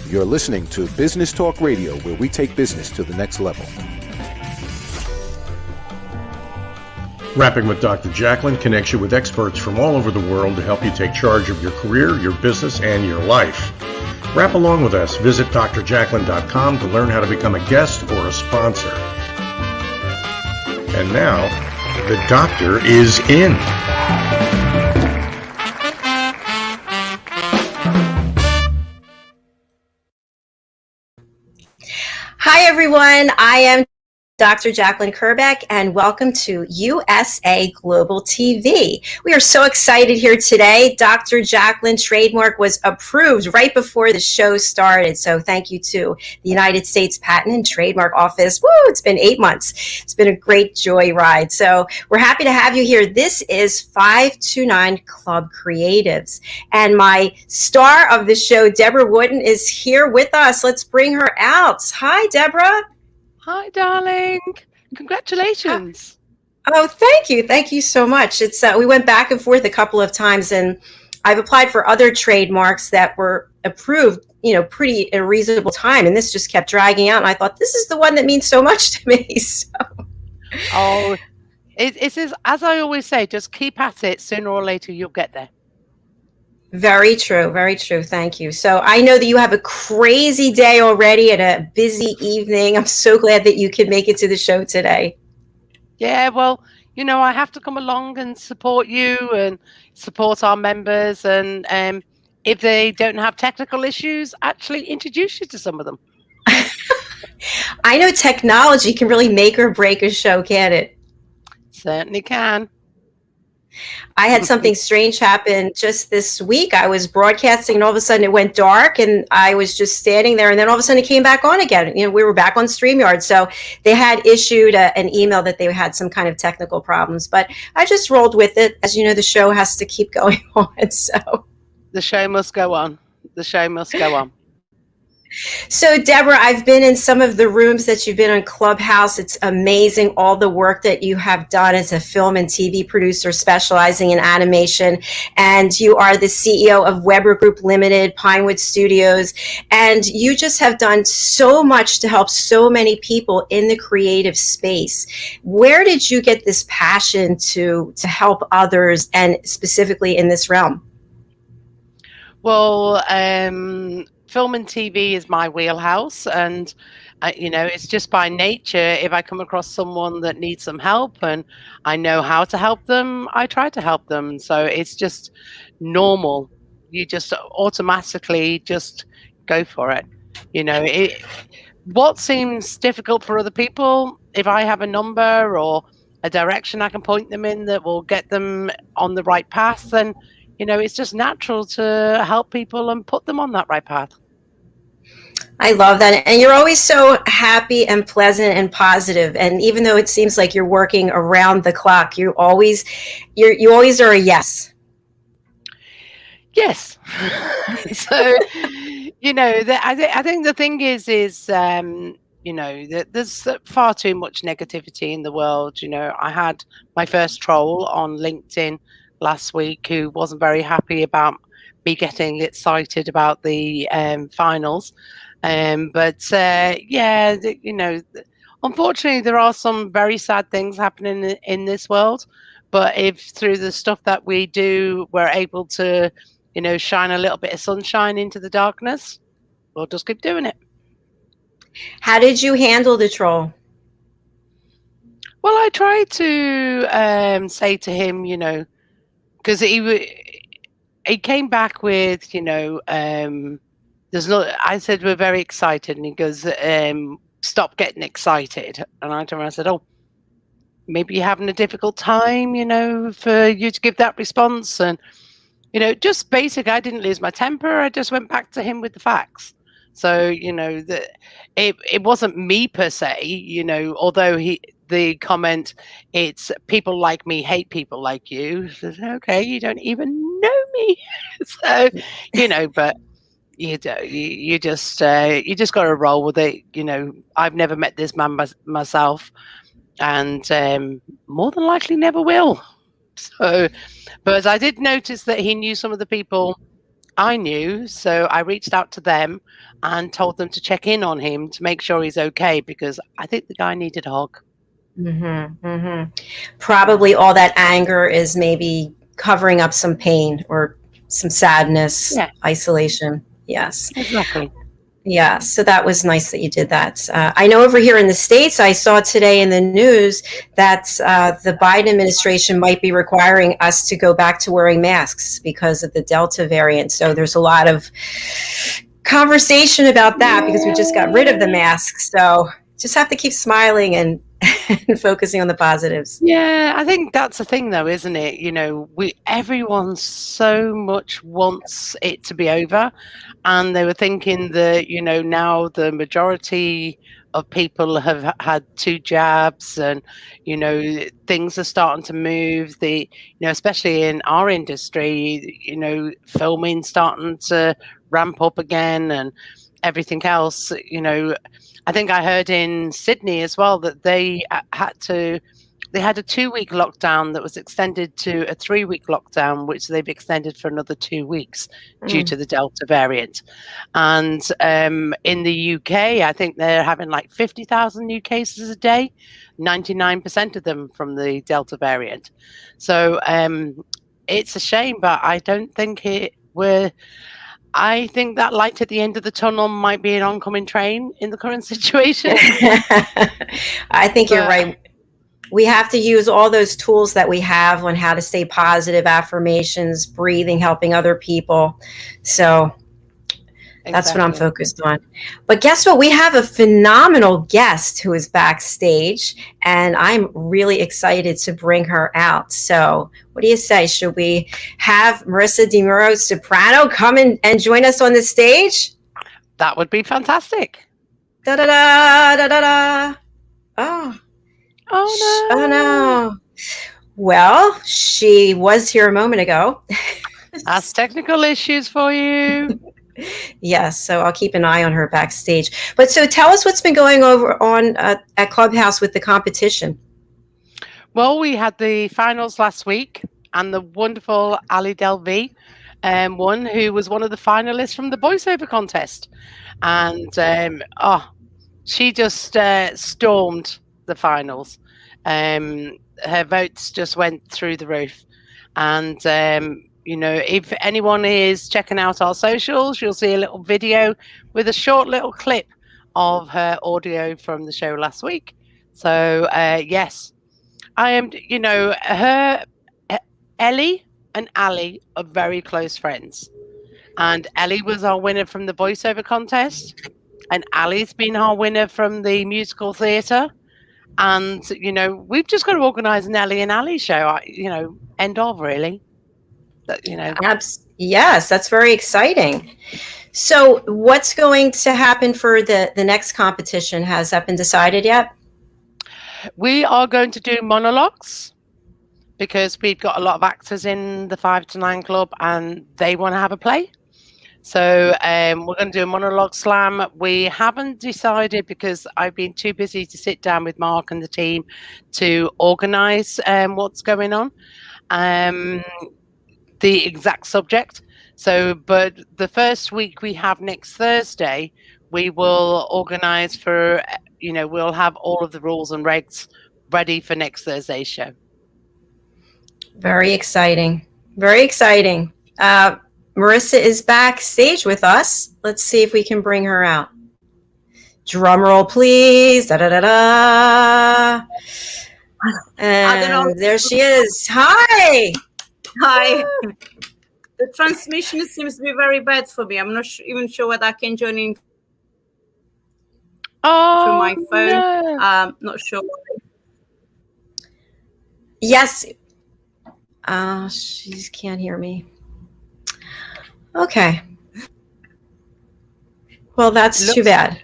You're listening to Business Talk Radio, where we take business to the next level. Rapping with Dr. Jacalyn connects you with experts from all over the world to help you take charge of your career, your business, and your life. Rap along with us. Visit drjacalyn.com to learn how to become a guest or a sponsor. And now, the doctor is in. Hi, everyone. I am Dr. Jacalyn Kerbeck, and welcome to USA Global TV. We are so excited here today. Dr. Jacalyn trademark was approved right before the show started, so thank you to the United States Patent and Trademark Office. Woo, it's been 8 months. It's been a great joyride, so we're happy to have you here. This is 529 Club Creatives, and my star of the show, Debra Wootton, is here with us. Let's bring her out. Hi, Debra. Hi, darling. Congratulations. Oh, thank you. Thank you so much. It's we went back and forth a couple of times, and I've applied for other trademarks that were approved, pretty in a reasonable time, and this just kept dragging out. And I thought, this is the one that means so much to me. So. Oh, it's as I always say, just keep at it. Sooner or later, you'll get there. Very true. Very true. Thank you. So I know that you have a crazy day already and a busy evening. I'm so glad that you could make it to the show today. Yeah, well, I have to come along and support you and support our members. And if they don't have technical issues, actually introduce you to some of them. I know technology can really make or break a show, can't it? Certainly can. I had something strange happen just this week. I was broadcasting and all of a sudden it went dark and I was just standing there, and then all of a sudden it came back on again. We were back on StreamYard. So they had issued an email that they had some kind of technical problems, but I just rolled with it. As you know, the show has to keep going on. So the show must go on. The show must go on. So, Debra, I've been in some of the rooms that you've been on Clubhouse. It's amazing all the work that you have done as a film and TV producer specializing in animation. And you are the CEO of Weber Group Limited, Pinewood Studios. And you just have done so much to help so many people in the creative space. Where did you get this passion to help others, and specifically in this realm? Well, film and TV is my wheelhouse, and it's just by nature. If I come across someone that needs some help and I know how to help them, I try to help them. So it's just normal. You just automatically just go for it. What seems difficult for other people, if I have a number or a direction I can point them in that will get them on the right path, then it's just natural to help people and put them on that right path. I love that. And you're always so happy and pleasant and positive. And even though it seems like you're working around the clock, you always are a yes. Yes. So, I think the thing is that there's far too much negativity in the world. I had my first troll on LinkedIn last week who wasn't very happy about me getting excited about the finals. Unfortunately, there are some very sad things happening in this world. But if through the stuff that we do, we're able to, shine a little bit of sunshine into the darkness, we'll just keep doing it. How did you handle the troll? Well, I tried to say to him, because he came back with, there's no, I said, we're very excited. And he goes, stop getting excited. And I turned around and said, oh, maybe you're having a difficult time, for you to give that response. And, just basic, I didn't lose my temper. I just went back to him with the facts. So, it wasn't me per se, although the comment, it's people like me hate people like you. Says, okay, you don't even know me. So, but you just got to roll with it. I've never met this man myself, and more than likely never will. So, but I did notice that he knew some of the people I knew, so I reached out to them and told them to check in on him to make sure he's okay, because I think the guy needed a hug. Mm-hmm, mm-hmm. Probably all that anger is maybe covering up some pain or some sadness, isolation. Yes, exactly. Yeah, so that was nice that you did that. I know over here in the States, I saw today in the news that the Biden administration might be requiring us to go back to wearing masks because of the Delta variant. So there's a lot of conversation about that because we just got rid of the masks. So just have to keep smiling and focusing on the positives. Yeah, I think that's the thing, though, isn't it? Everyone so much wants it to be over, and they were thinking that now the majority of people have had 2 jabs, and things are starting to move. Especially in our industry, filming starting to ramp up again, and everything else. I think I heard in Sydney as well that they had a 2-week lockdown that was extended to a 3-week lockdown, which they've extended for another 2 weeks due to the Delta variant. And in the UK, I think they're having like 50,000 new cases a day, 99% of them from the Delta variant. So it's a shame, but I don't think I think that light at the end of the tunnel might be an oncoming train in the current situation. I think you're right. We have to use all those tools that we have on how to stay positive, affirmations, breathing, helping other people. So that's what I'm focused on. But guess what? We have a phenomenal guest who is backstage, and I'm really excited to bring her out. So what do you say? Should we have Marisa Di Muro, Soprano, come in and join us on the stage? That would be fantastic. Da-da-da, da-da-da. Oh no. Well, she was here a moment ago. That's technical issues for you. Yes, so I'll keep an eye on her backstage. But so tell us what's been going on at Clubhouse with the competition. Well, we had the finals last week, and the wonderful Ali Delvey won, who was one of the finalists from the voiceover contest. And she just stormed the finals. Her votes just went through the roof. And if anyone is checking out our socials, you'll see a little video with a short little clip of her audio from the show last week. So, yes, I am, Ellie and Ali are very close friends. And Ellie was our winner from the voiceover contest. And Ali's been our winner from the musical theatre. And, we've just got to organise an Ellie and Ali show, end of, really. Yes, that's very exciting. So what's going to happen for the next competition? Has that been decided yet? We are going to do monologues because we've got a lot of actors in the 5 to 9 club and they want to have a play. So we're going to do a monologue slam. We haven't decided because I've been too busy to sit down with Mark and the team to organise what's going on. The exact subject. So, but the first week we have next Thursday, we will organise for, we'll have all of the rules and regs ready for next Thursday's show. Very exciting. Very exciting. Marisa is backstage with us. Let's see if we can bring her out. Drum roll, please. Da da da da. And there she is. Hi. Hi. The transmission seems to be very bad for me. I'm not even sure whether I can join in through my phone. No. Not sure. Yes. She can't hear me. Okay. Well, that's too bad.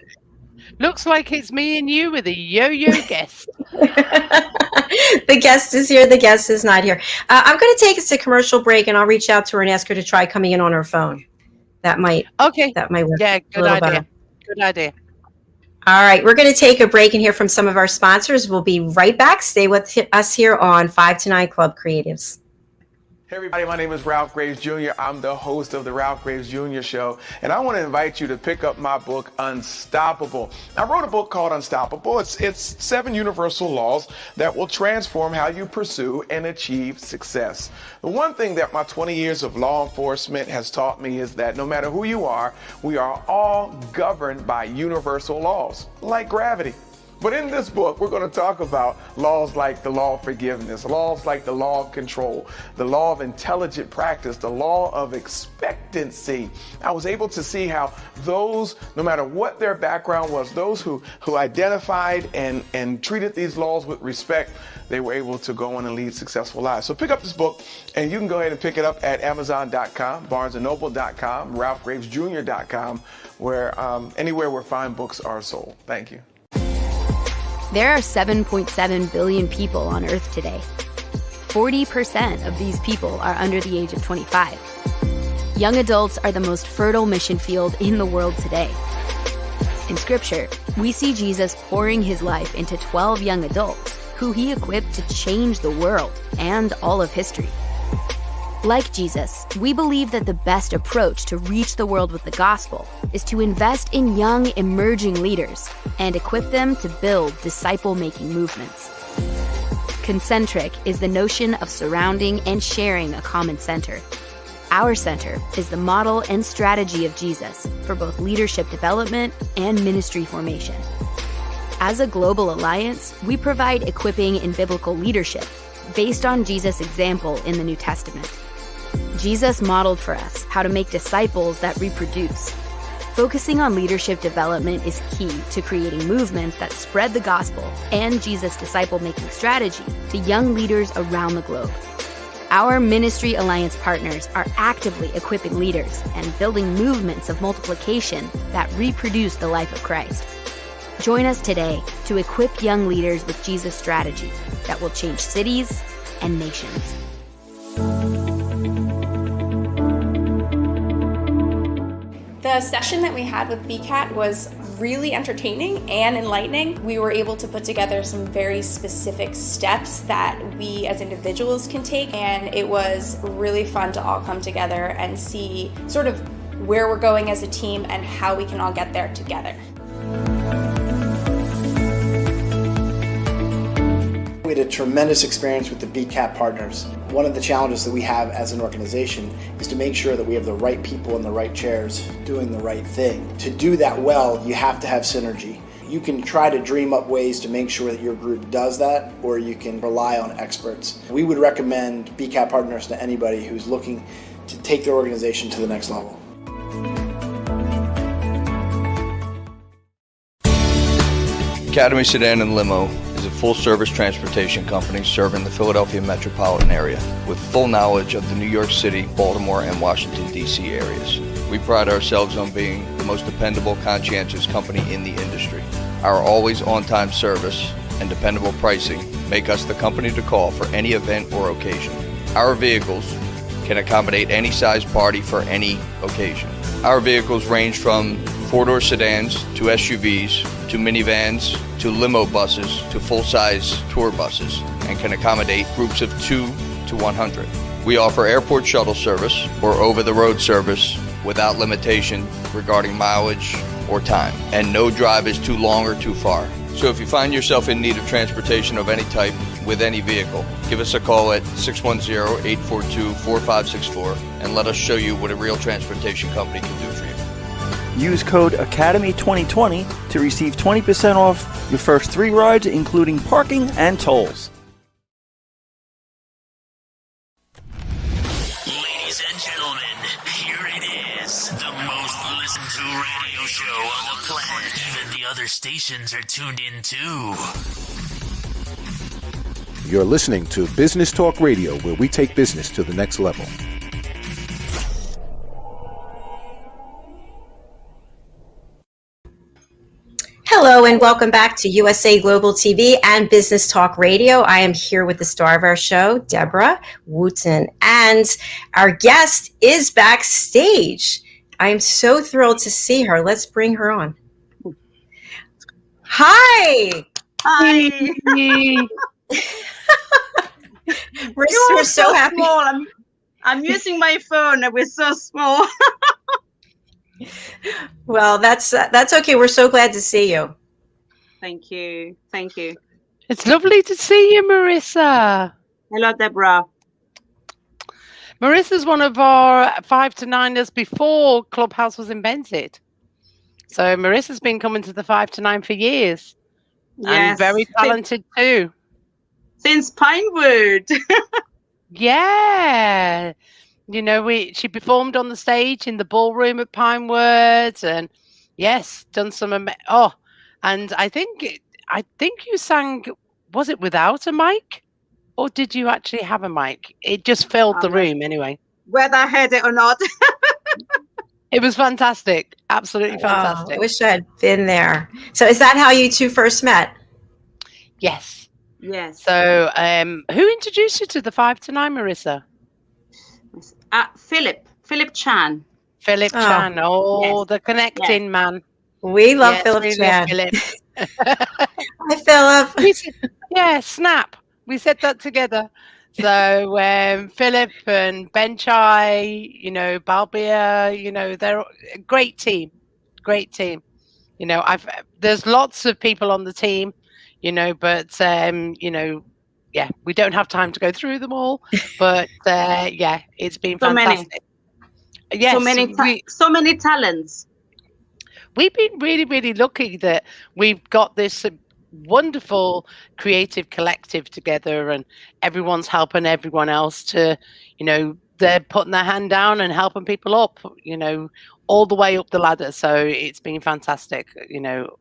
Looks like it's me and you with a yo-yo guest. The guest is here. The guest is not here. I'm going to take us to commercial break, and I'll reach out to her and ask her to try coming in on her phone. That might work. Yeah, good idea. Better. Good idea. All right, we're going to take a break and hear from some of our sponsors. We'll be right back. Stay with us here on 5 to 9 Club Creatives. Hey everybody, my name is Ralph Graves Jr. I'm the host of the Ralph Graves Jr. Show, and I want to invite you to pick up my book, Unstoppable. I wrote a book called Unstoppable. It's 7 universal laws that will transform how you pursue and achieve success. The one thing that my 20 years of law enforcement has taught me is that no matter who you are, we are all governed by universal laws, like gravity. But in this book, we're going to talk about laws like the law of forgiveness, laws like the law of control, the law of intelligent practice, the law of expectancy. I was able to see how those, no matter what their background was, those who identified and treated these laws with respect, they were able to go on and lead successful lives. So pick up this book, and you can go ahead and pick it up at Amazon.com, BarnesandNoble.com, RalphGravesJr.com, where anywhere where fine books are sold. Thank you. There are 7.7 billion people on Earth today. 40% of these people are under the age of 25. Young adults are the most fertile mission field in the world today. In Scripture, we see Jesus pouring his life into 12 young adults who he equipped to change the world and all of history. Like Jesus, we believe that the best approach to reach the world with the gospel is to invest in young, emerging leaders and equip them to build disciple-making movements. Concentric is the notion of surrounding and sharing a common center. Our center is the model and strategy of Jesus for both leadership development and ministry formation. As a global alliance, we provide equipping in biblical leadership based on Jesus' example in the New Testament. Jesus modeled for us how to make disciples that reproduce. Focusing on leadership development is key to creating movements that spread the gospel and Jesus' disciple-making strategy to young leaders around the globe. Our Ministry Alliance partners are actively equipping leaders and building movements of multiplication that reproduce the life of Christ. Join us today to equip young leaders with Jesus' strategy that will change cities and nations. The session that we had with BCAT was really entertaining and enlightening. We were able to put together some very specific steps that we as individuals can take, and it was really fun to all come together and see sort of where we're going as a team and how we can all get there together. We had a tremendous experience with the BCAT partners. One of the challenges that we have as an organization is to make sure that we have the right people in the right chairs doing the right thing. To do that well, you have to have synergy. You can try to dream up ways to make sure that your group does that, or you can rely on experts. We would recommend BCAT partners to anybody who's looking to take their organization to the next level. Academy Sedan and Limo is a full-service transportation company serving the Philadelphia metropolitan area with full knowledge of the New York City, Baltimore, and Washington, D.C. areas. We pride ourselves on being the most dependable, conscientious company in the industry. Our always on-time service and dependable pricing make us the company to call for any event or occasion. Our vehicles can accommodate any size party for any occasion. Our vehicles range from four-door sedans to SUVs to minivans to limo buses to full-size tour buses and can accommodate groups of 2 to 100. We offer airport shuttle service or over-the-road service without limitation regarding mileage or time, and no drive is too long or too far. So if you find yourself in need of transportation of any type with any vehicle, give us a call at 610-842-4564 and let us show you what a real transportation company can do for you. Use code ACADEMY2020 to receive 20% off your first 3 rides, including parking and tolls. Ladies and gentlemen, The most listened to radio show on the planet. Even the other stations are tuned in too. You're listening to Business Talk Radio, where we take business to the next level. Hello and welcome back to USA Global TV and Business Talk Radio. I am here with the star of our show, Debra Wootton, and our guest is backstage. I am so thrilled to see her. Let's bring her on. Hi. Hi. We're so happy. Small. I'm using my phone and we're so small. Well, that's okay. We're so glad to see you. Thank you. Thank you. It's lovely to see you, Marisa. Hello, Debra. Marissa's one of our 5 to 9ers before Clubhouse was invented. So Marissa's been coming to the 5 to 9 for years. Yes. And very talented too. Since Pinewood. Yeah. You know, she performed on the stage in the ballroom at Pinewood, and yes, done some. And I think you sang. Was it without a mic, or did you actually have a mic? It just filled the room anyway. Whether I had it or not. It was fantastic, absolutely fantastic. I wish I had been there. So, is that how you two first met? Yes. Yes. So, who introduced you to the 5 to 9, Marisa? Philip Chan. Philip Chan. Oh, yes. The connecting man. We love Philip Chan. Philip. Hi, Philip. Snap. We said that together. So Philip and Ben Chai, Balbia, they're a great team. Great team. There's lots of people on the team, but we don't have time to go through them all, but it's been fantastic. Yes, so many talents. We've been really, really lucky that we've got this wonderful creative collective together, and everyone's helping everyone else to, they're putting their hand down and helping people up, all the way up the ladder. So it's been fantastic.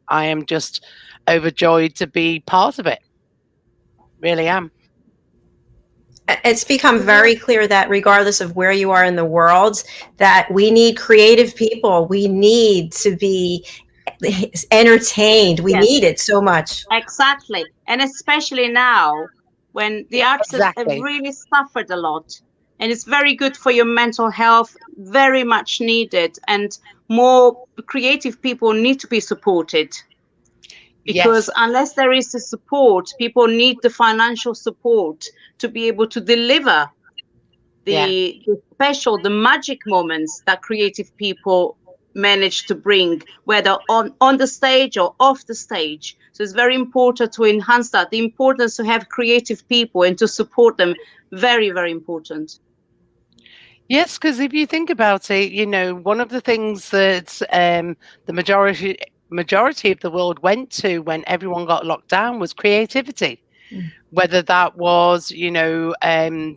I am just overjoyed to be part of it. Really am. It's become very clear that regardless of where you are in the world, that we need creative people. We need to be entertained. We need it so much. Exactly. And especially now when the artists have really suffered a lot. And it's very good for your mental health, very much needed. And more creative people need to be supported. Because unless there is the support, people need the financial support to be able to deliver the the magic moments that creative people manage to bring, whether on the stage or off the stage. So it's very important to enhance that. The importance to have creative people and to support them, very, very important. Yes, because if you think about it, one of the things that the majority of the world went to when everyone got locked down was creativity. Whether that was, doing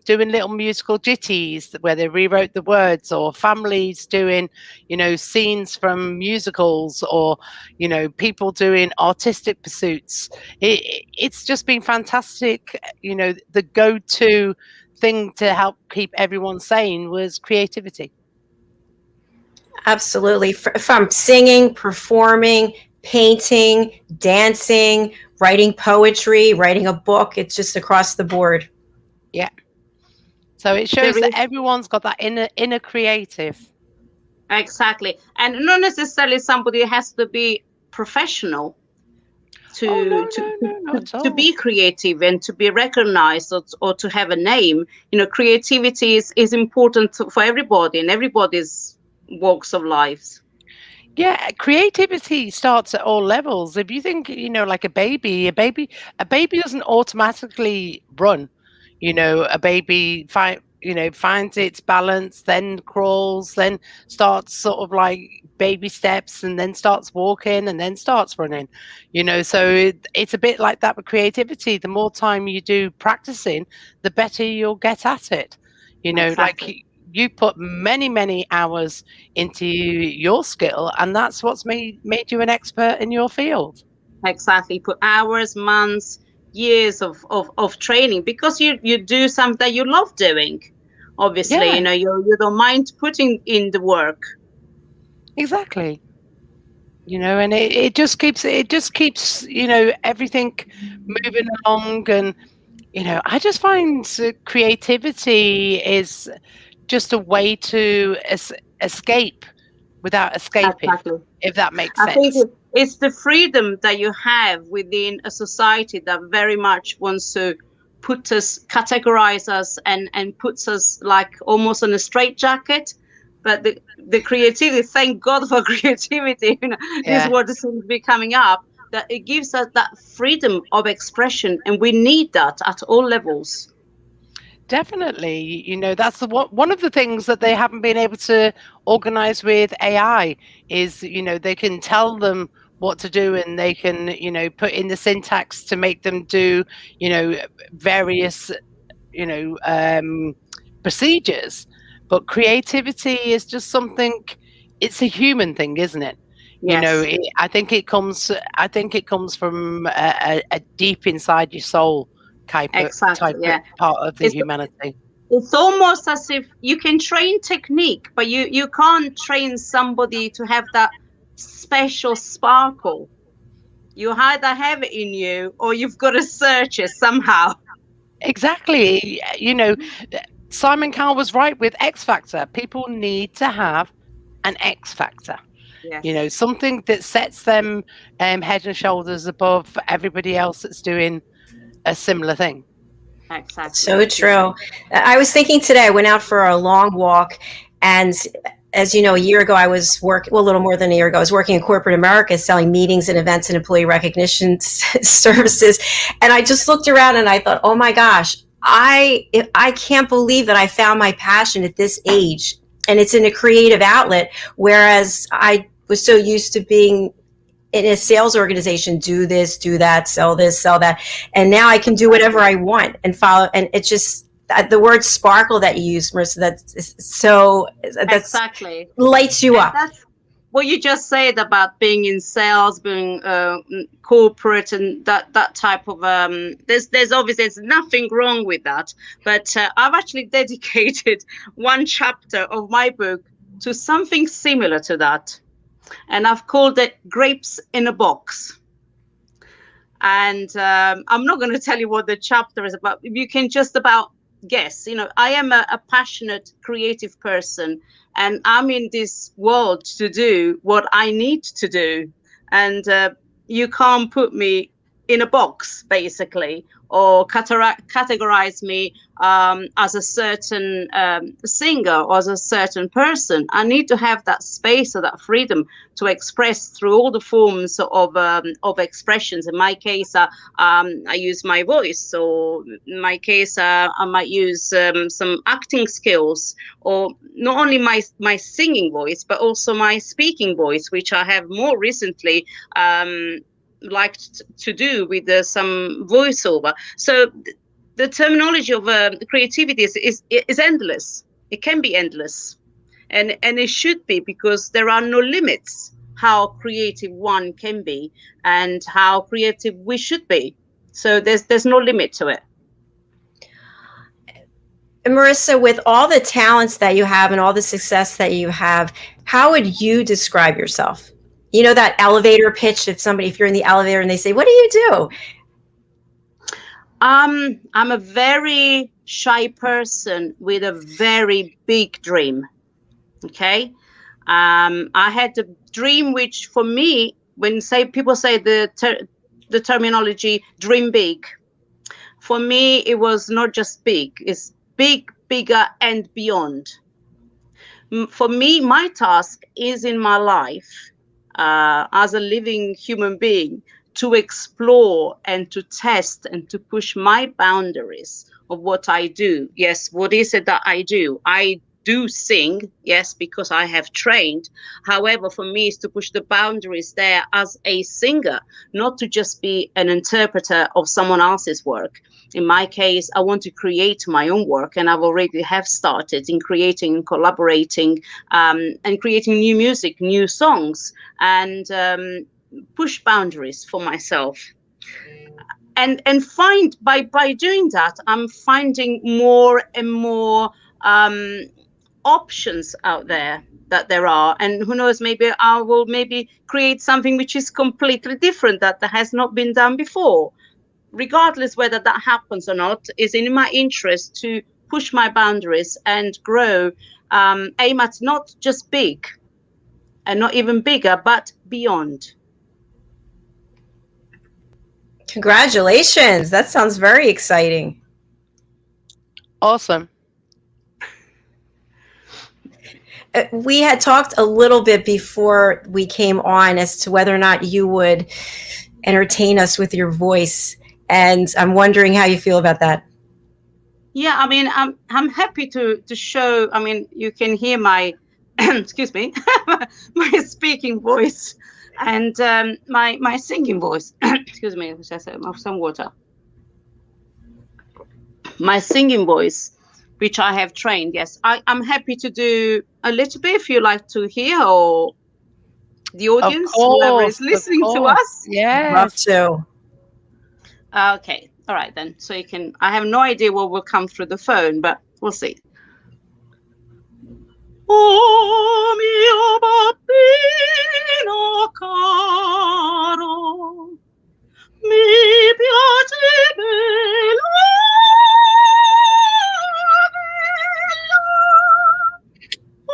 little musical ditties where they rewrote the words, or families doing, scenes from musicals, or, people doing artistic pursuits. It's just been fantastic. The go-to thing to help keep everyone sane was creativity. Absolutely. From singing, performing, painting, dancing, writing poetry, writing a book, it's just across the board. Yeah. So it shows that everyone's got that inner creative. Exactly. And not necessarily somebody has to be professional to be creative and to be recognized or to have a name. Creativity is important for everybody and everybody's walks of life. Yeah, creativity starts at all levels. If you think, like a baby doesn't automatically run. A baby finds its balance, then crawls, then starts sort of like baby steps, and then starts walking, and then starts running. So it's a bit like that with creativity. The more time you do practicing, the better you'll get at it. Exactly. Like you put many hours into your skill, and that's what's made you an expert in your field. Exactly. Put hours, months, years of training, because you do something that you love doing. Obviously, Yeah. you know, you don't mind putting in the work. Exactly. You know, and it just keeps you know, everything moving along. And you know, I just find creativity is just a way to escape without escaping, Exactly. if that makes I think sense. it's the freedom that you have within a society that very much wants to categorize us and puts us like almost on a straitjacket. But the creativity, thank God for creativity, you know, this Yeah. word seems to be coming up, that it gives us that freedom of expression, and we need that at all levels. Definitely. You know, that's one of the things that they haven't been able to organize with AI is, you know, they can tell them what to do, and they can, you know, put in the syntax to make them do, you know, various, you know, procedures. But creativity is just something, it's a human thing, isn't it? You know, Yes. I think it comes from a deep inside your soul type of Exactly. Yeah. part of the humanity. It's almost as if you can train technique, but you can't train somebody to have that special sparkle. You either have it in you, or you've got to search it somehow. Exactly. You know, Simon Cowell was right with X Factor. People need to have an X Factor. Yes. You know, something that sets them head and shoulders above everybody else that's doing a similar thing. Exactly. So true. I was thinking today, I went out for a long walk, and as you know, a year ago, I was a little more than a year ago, I was working in corporate America, selling meetings and events and employee recognition services. And I just looked around and I thought, oh my gosh, I can't believe that I found my passion at this age, and it's in a creative outlet. Whereas I was so used to being in a sales organization, do this, do that, sell this, sell that. And now I can do whatever I want and follow. And it's just the word sparkle that you use, Marisa, that's exactly lights you up. That's what you just said about being in sales, being corporate, and that type of there's obviously nothing wrong with that. But I've actually dedicated one chapter of my book to something similar to that. And I've called it Grapes in a Box. And I'm not going to tell you what the chapter is about. You can just about guess. You know, I am a passionate, creative person, and I'm in this world to do what I need to do. And you can't put me in a box, basically, or categorize me as a certain singer or as a certain person. I need to have that space or that freedom to express through all the forms of expressions. In my case, I use my voice, or in my case, I might use some acting skills, or not only my singing voice, but also my speaking voice, which I have more recently liked to do with some voiceover. So the terminology of creativity is endless. It can be endless, and it should be, because there are no limits how creative one can be and how creative we should be. So there's no limit to it. Marisa, with all the talents that you have and all the success that you have, how would you describe yourself? You know, that elevator pitch, if you're in the elevator and they say, what do you do? I'm a very shy person with a very big dream. Okay. I had a dream, which for me, when people say the terminology dream big, for me, it was not just big, it's big, bigger, and beyond. For me, my task is in my life as a living human being to explore and to test and to push my boundaries of what I do. Yes, what is it that I do? I do sing, yes, because I have trained. However, for me, is to push the boundaries there as a singer, not to just be an interpreter of someone else's work. In my case, I want to create my own work, and I've already have started in creating and collaborating and creating new music, new songs, and push boundaries for myself. And find by doing that, I'm finding more and more options out there that there are, and who knows, maybe I will create something which is completely different that has not been done before. Regardless whether that happens or not, is in my interest to push my boundaries and grow, aim at not just big and not even bigger, but beyond. Congratulations. That sounds very exciting. Awesome. We had talked a little bit before we came on as to whether or not you would entertain us with your voice, and I'm wondering how you feel about that. Yeah, I mean, I'm happy to show. I mean, you can hear my excuse me, my speaking voice and my singing voice. Excuse me, I have some water. My singing voice, which I have trained. Yes, I'm happy to do a little bit if you like to hear, or the audience, whoever is listening to us. Yeah, love to. Okay, all right then. So you can. I have no idea what will come through the phone, but we'll see. Oh mio bambino caro, mi piace bello.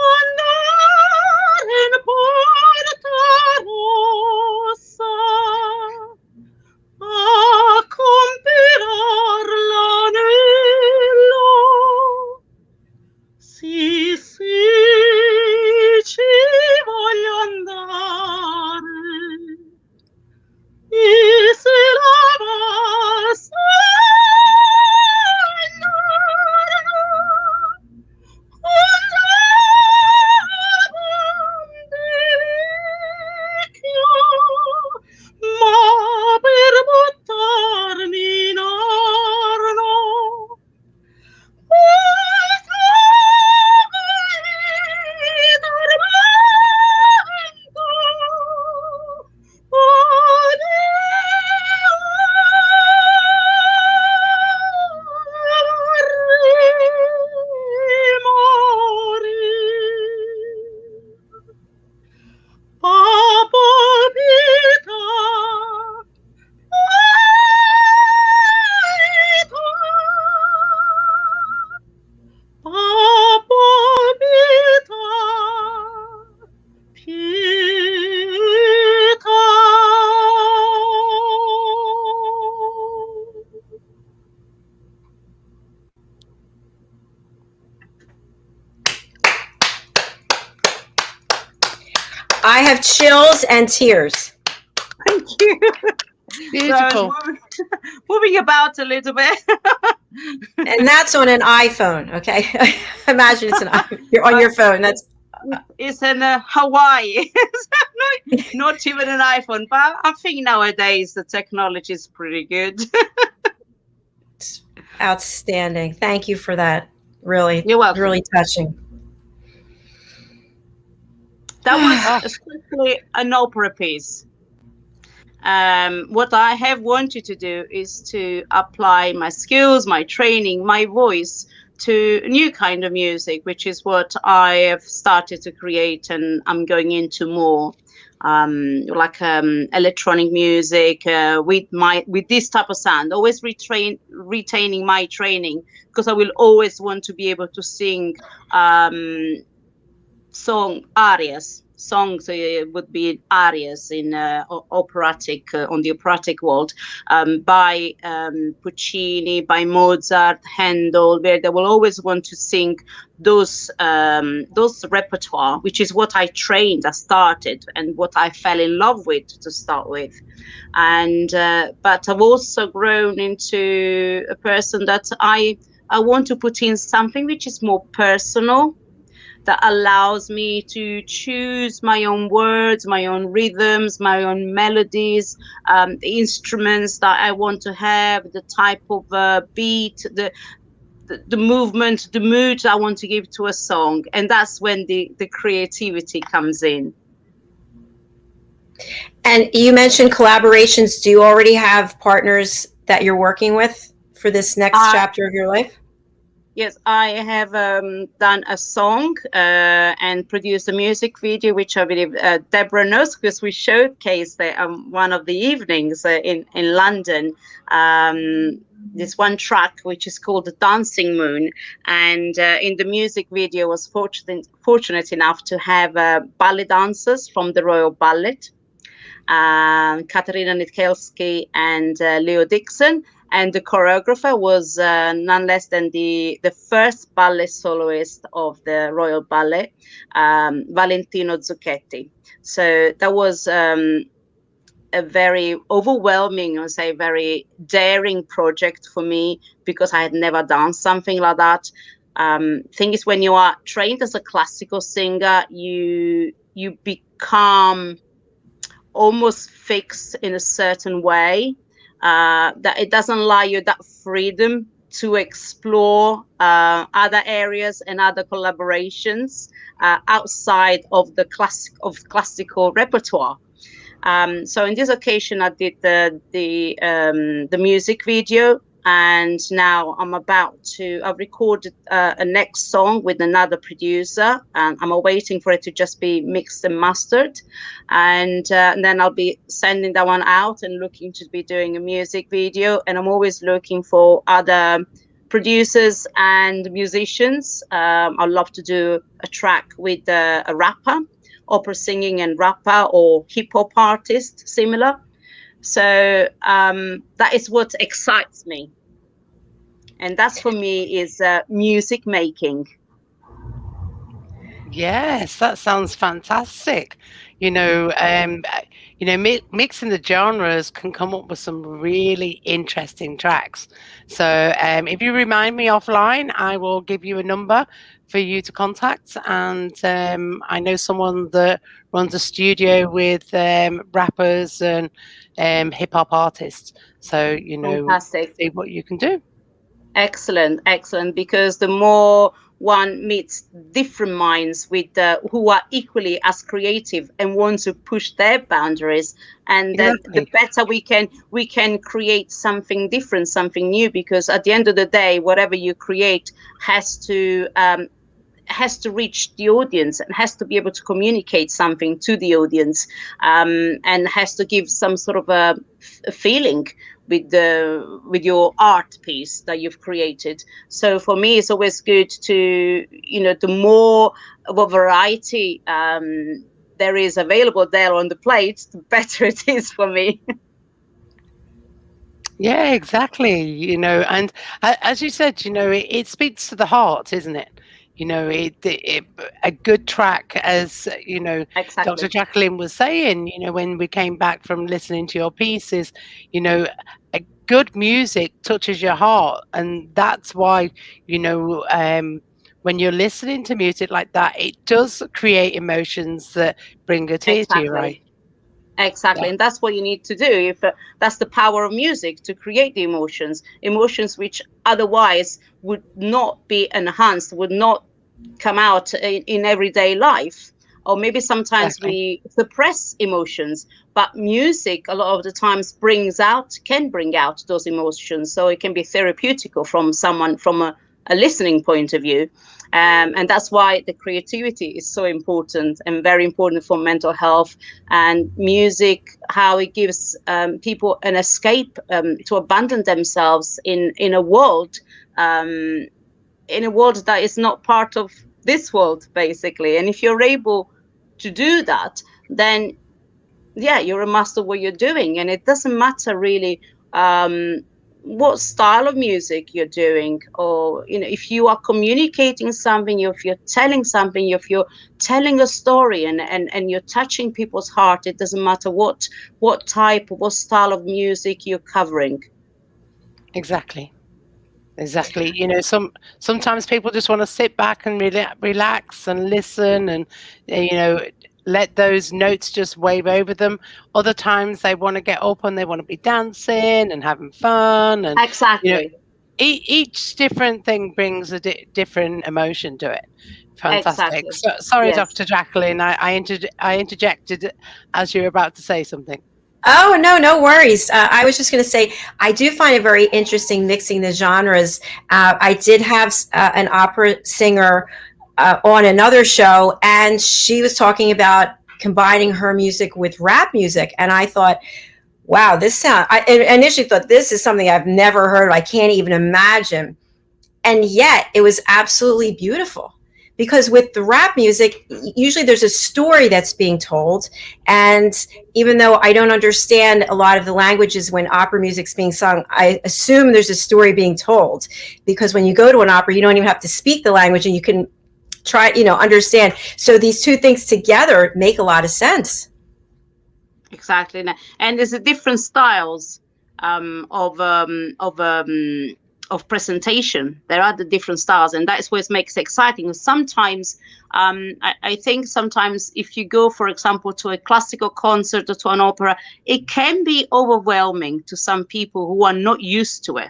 Andare in porta rossa a compirar l'anello. Sì, sì, ci voglio andare. E se la vas ma per buttarmi in arno I have chills and tears. Thank you. Beautiful. So moving about a little bit. And that's on an iPhone, okay? Imagine it's you're on your phone. It's in Hawaii. Not even an iPhone, but I think nowadays the technology is pretty good. Outstanding. Thank you for that. Really, you're welcome. Really touching. That was especially an opera piece. What I have wanted to do is to apply my skills, my training, my voice to a new kind of music, which is what I have started to create, and I'm going into more like electronic music with this type of sound. Always retaining my training, because I will always want to be able to sing song arias. Songs would be arias in operatic on the operatic world, by Puccini, by Mozart, Handel, where they will always want to sing those repertoire, which is what I trained, I started, and what I fell in love with to start with. And but I've also grown into a person that I want to put in something which is more personal, that allows me to choose my own words, my own rhythms, my own melodies, the instruments that I want to have, the type of beat, the movement, the mood I want to give to a song. And that's when the creativity comes in. And you mentioned collaborations. Do you already have partners that you're working with for this next chapter of your life? Yes, I have done a song and produced a music video, which I believe Debra knows, because we showcased it one of the evenings in London. This one track, which is called The Dancing Moon. And in the music video, I was fortunate enough to have ballet dancers from the Royal Ballet, Katarina Nitkelski and Leo Dixon. And the choreographer was none less than the first ballet soloist of the Royal Ballet, Valentino Zucchetti. So that was a very overwhelming, I would say, very daring project for me, because I had never done something like that. Thing is, when you are trained as a classical singer, you become almost fixed in a certain way. That it doesn't allow you that freedom to explore other areas and other collaborations outside of the classical repertoire. So in this occasion, I did the music video, and now I've recorded a next song with another producer, and I'm awaiting for it to just be mixed and mastered. And then I'll be sending that one out and looking to be doing a music video. And I'm always looking for other producers and musicians. I'd love to do a track with a rapper, opera singing and rapper, or hip hop artist similar. So that is what excites me. And that's for me is music making. Yes, that sounds fantastic. Mixing the genres can come up with some really interesting tracks. So if you remind me offline, I will give you a number for you to contact. And I know someone that runs a studio with rappers and hip hop artists. So, Fantastic. see what you can do. Excellent, because the more one meets different minds with who are equally as creative and want to push their boundaries, and then the better we can create something different, something new, because at the end of the day, whatever you create has to reach the audience and has to be able to communicate something to the audience, and has to give some sort of a feeling with your art piece that you've created. So for me, it's always good to, the more of a variety there is available there on the plate, the better it is for me. Yeah, exactly. And as you said, it speaks to the heart, isn't it? A good track, as Exactly. Dr. Jacalyn was saying, when we came back from listening to your pieces, a good music touches your heart. And that's why, when you're listening to music like that, it does create emotions that bring a tear to your eye. Exactly. Yeah. And that's what you need to do. That's the power of music, to create the emotions which otherwise would not be enhanced, would not come out in everyday life. Or maybe sometimes we suppress emotions, but music a lot of the times can bring out those emotions. So it can be therapeutical from a listening point of view. And that's why the creativity is so important and very important for mental health. And music, how it gives people an escape to abandon themselves in a world that is not part of this world, basically. And if you're able to do that, then you're a master of what you're doing. And it doesn't matter really what style of music you're doing, or if you are communicating something, if you're telling something, if you're telling a story and you're touching people's heart, it doesn't matter what type, what style of music you're covering. Exactly. Exactly. You know, sometimes people just want to sit back and relax and listen, and you know, let those notes just wave over them. Other times they want to get up and they want to be dancing and having fun, and exactly. You know, each different thing brings a different emotion to it. Fantastic. Exactly. Sorry, Yes. Dr. Jacalyn, I interjected as you were about to say something. Oh, no worries. I was just going to say, I do find it very interesting mixing the genres. I did have an opera singer on another show, and she was talking about combining her music with rap music. And I thought, wow, I initially thought this is something I've never heard. I can't even imagine. And yet it was absolutely beautiful. Because with the rap music, usually there's a story that's being told. And even though I don't understand a lot of the languages when opera music's being sung, I assume there's a story being told. Because when you go to an opera, you don't even have to speak the language and you can try, understand. So these two things together make a lot of sense. Exactly. And there's a different styles of presentation. There are the different styles, and that's what makes it exciting. Sometimes I think sometimes if you go, for example, to a classical concert or to an opera, it can be overwhelming to some people who are not used to it.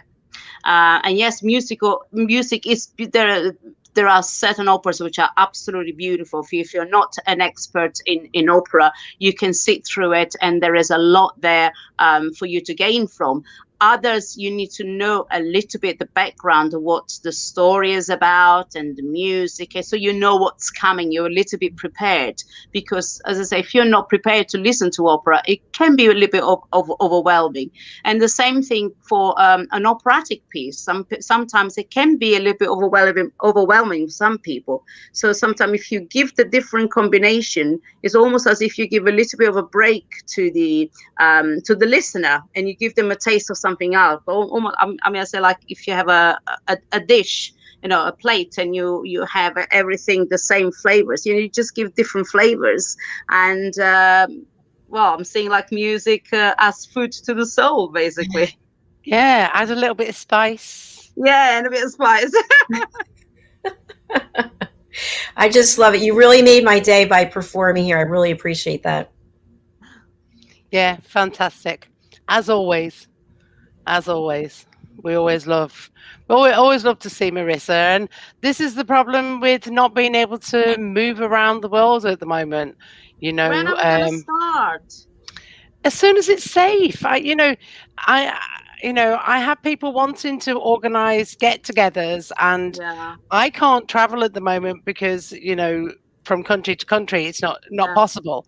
And yes, music is there are certain operas which are absolutely beautiful. If you're not an expert in opera, you can sit through it, and there is a lot there for you to gain from. Others, you need to know a little bit the background of what the story is about and the music, so you know what's coming. You're a little bit prepared, because, as I say, if you're not prepared to listen to opera, it can be a little bit of overwhelming. And the same thing for an operatic piece. Sometimes it can be a little bit overwhelming for some people. So sometimes if you give the different combination, it's almost as if you give a little bit of a break to the listener, and you give them a taste of something else. Almost, I say, like if you have a dish, a plate, and you have everything the same flavors, you just give different flavors. And I'm saying, like, music as food to the soul, basically. Yeah, add a little bit of spice. Yeah, and a bit of spice. I just love it. You really made my day by performing here. I really appreciate that. Yeah, fantastic. As always, we always love to see Marisa. And this is the problem with not being able to move around the world at the moment. When are we gonna start? As soon as it's safe. I have people wanting to organize get-togethers, and I can't travel at the moment because, from country to country, it's not possible.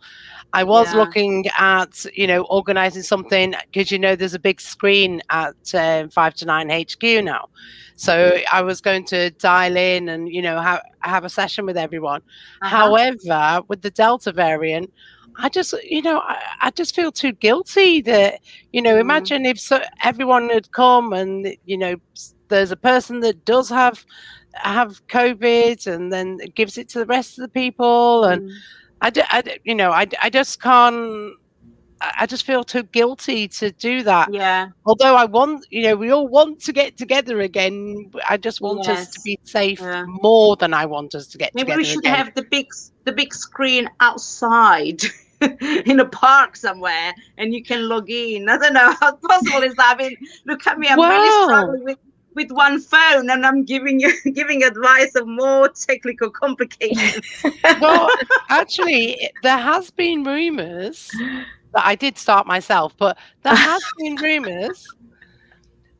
I was looking at, organizing something, because, there's a big screen at 5 to 9 HQ now. So I was going to dial in and, have a session with everyone. However, with the Delta variant, I just feel too guilty that, imagine if everyone had come and, there's a person that does have COVID and then gives it to the rest of the people. And I just can't. I just feel too guilty to do that. Yeah. Although I want, we all want to get together again. I just want us to be safe more than I want us to get together. Maybe we should again. have the big screen outside in a park somewhere, and you can log in. I don't know how possible is that. I mean, look at me. I'm really struggling with one phone, and I'm giving advice of more technical complications. Well, actually, there has been rumors that I did start myself, but there has been rumors.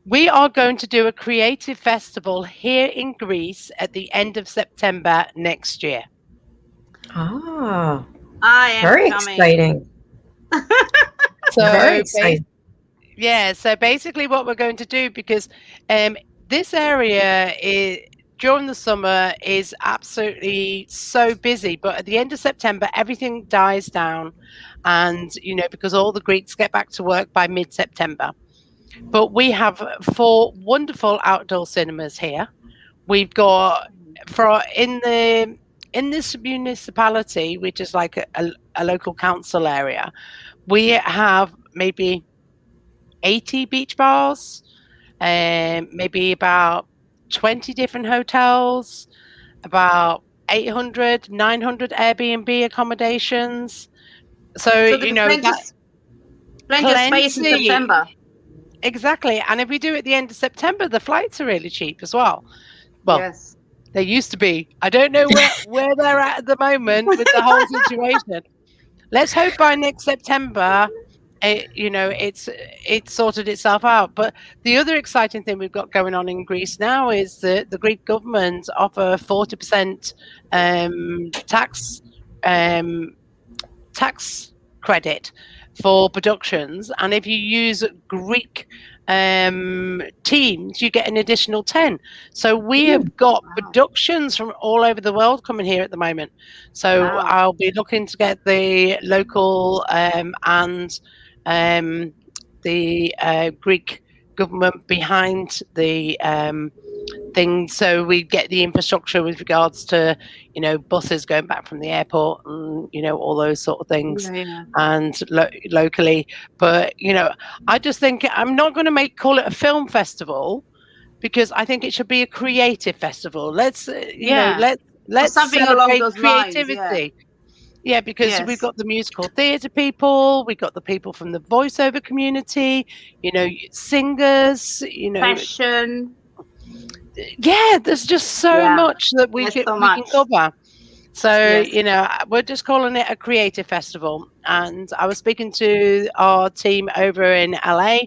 We are going to do a creative festival here in Greece at the end of September next year. Oh, I am very coming. exciting. Very exciting. So basically what we're going to do, because this area during the summer is absolutely so busy, but at the end of September everything dies down, and because all the Greeks get back to work by mid-September. But we have 4 wonderful outdoor cinemas here. We've got in this municipality, which is like a local council area, we have maybe 80 beach bars, maybe about 20 different hotels, about 800, 900 Airbnb accommodations. So you know, plenty of space in September. Exactly. And if we do it at the end of September, the flights are really cheap as well. Well, yes, they used to be. I don't know where they're at the moment with the whole situation. Let's hope by next September, it's sorted itself out. But the other exciting thing we've got going on in Greece now is that the Greek government offer 40% tax credit for productions, and if you use Greek teams, you get an additional 10. So we have got productions from all over the world coming here at the moment. So I'll be looking to get the local and the Greek government behind the thing, so we get the infrastructure with regards to buses going back from the airport and all those sort of things, and locally. But I just think I'm not going to call it a film festival, because I think it should be a creative festival. Let's something along those creativity lines, because we've got the musical theatre people, we've got the people from the voiceover community, singers, fashion. Yeah, there's just so much that we can cover. So, we're just calling it a creative festival. And I was speaking to our team over in LA,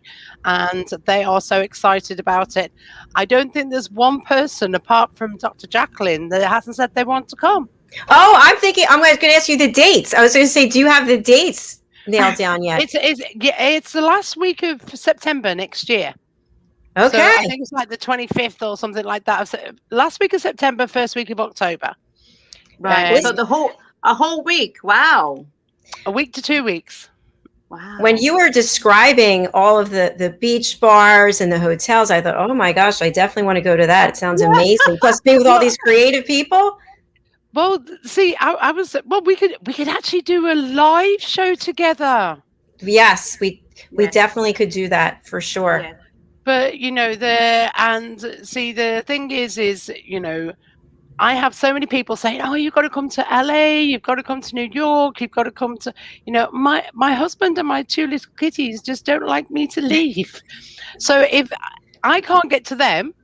and they are so excited about it. I don't think there's one person apart from Dr. Jacalyn that hasn't said they want to come. Oh, I'm going to ask you the dates. I was going to say, do you have the dates nailed down yet? It's the last week of September next year. Okay. So I think it's like the 25th or something like that. Last week of September, first week of October. Right. So a whole week. Wow. A week to 2 weeks. Wow. When you were describing all of the beach bars and the hotels, I thought, oh my gosh, I definitely want to go to that. It sounds amazing. Plus being with all these creative people. Well, see, we could actually do a live show together. Yes, we definitely could do that for sure. Yeah. But the thing is, I have so many people saying, "Oh, you've got to come to LA, you've got to come to New York, you've got to come to," my husband and my two little kitties just don't like me to leave. So if I can't get to them,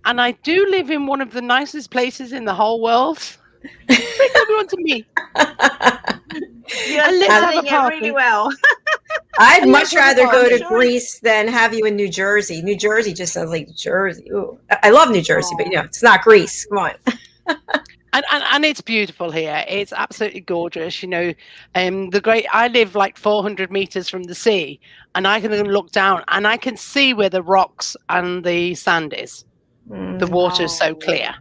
and I do live in one of the nicest places in the whole world, bring everyone to me. You're selling it really well. I'd much rather go to Greece than have you in New Jersey. New Jersey just sounds like Jersey. Ooh. I love New Jersey, but it's not Greece. Come on. and it's beautiful here. It's absolutely gorgeous. I live like 400 meters from the sea, and I can look down and I can see where the rocks and the sand is. The water's so clear,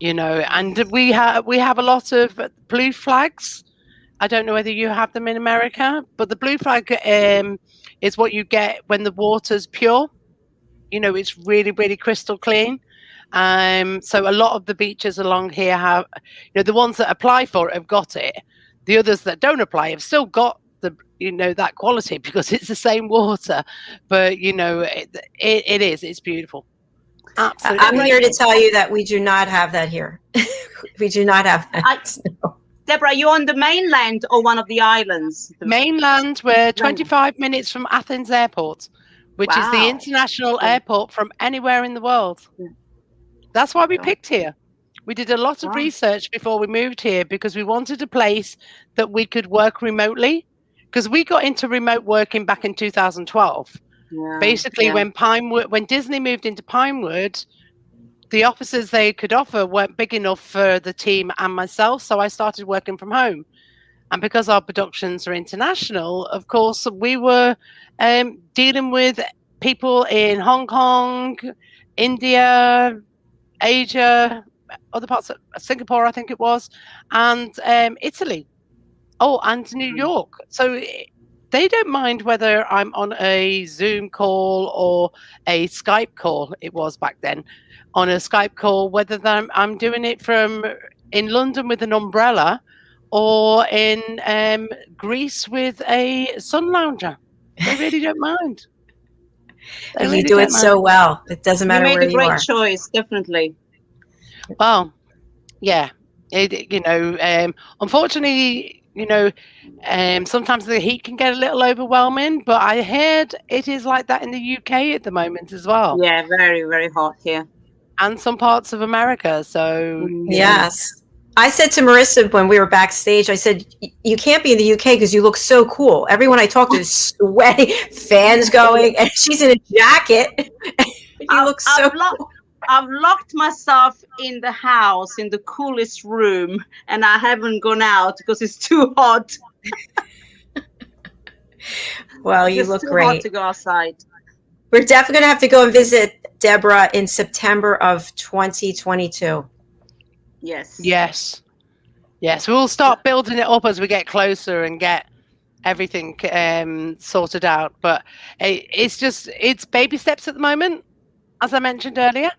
and we have a lot of blue flags. I don't know whether you have them in America, but the blue flag is what you get when the water's pure. It's really, really crystal clean. So a lot of the beaches along here have, the ones that apply for it have got it. The others that don't apply have still got that quality because it's the same water. But, it's beautiful. Absolutely. I'm here to tell you that we do not have that here. We do not have that. Debra, are you on the mainland or one of the islands? Mainland, we're 25 minutes from Athens Airport, which is the international airport from anywhere in the world. That's why we picked here. We did a lot of research before we moved here because we wanted a place that we could work remotely, because we got into remote working back in 2012. Basically, when Disney moved into Pinewood, the offices they could offer weren't big enough for the team and myself, so I started working from home. And because our productions are international, of course, we were dealing with people in Hong Kong, India, Asia, other parts of Singapore, I think it was, and Italy. Oh, and New York. So they don't mind whether I'm on a Zoom call or a Skype call, it was back then, on a Skype call, whether I'm doing it from in London with an umbrella or in Greece with a sun lounger. They really don't mind. You do it so well. It doesn't matter where you are. You made a great choice, definitely. Well, yeah. Unfortunately, sometimes the heat can get a little overwhelming, but I heard it is like that in the UK at the moment as well. Yeah, very, very hot here. And some parts of America. So, yes. I said to Marisa when we were backstage, I said, you can't be in the UK because you look so cool. Everyone I talk to is sweaty, fans going, and she's in a jacket. You look so cool. I've locked myself in the house in the coolest room, and I haven't gone out because it's too hot. Well, you look great. Hot to go outside. We're definitely going to have to go and visit Debra in September of 2022. Yes. We'll start building it up as we get closer and get everything sorted out. But it's baby steps at the moment, as I mentioned earlier.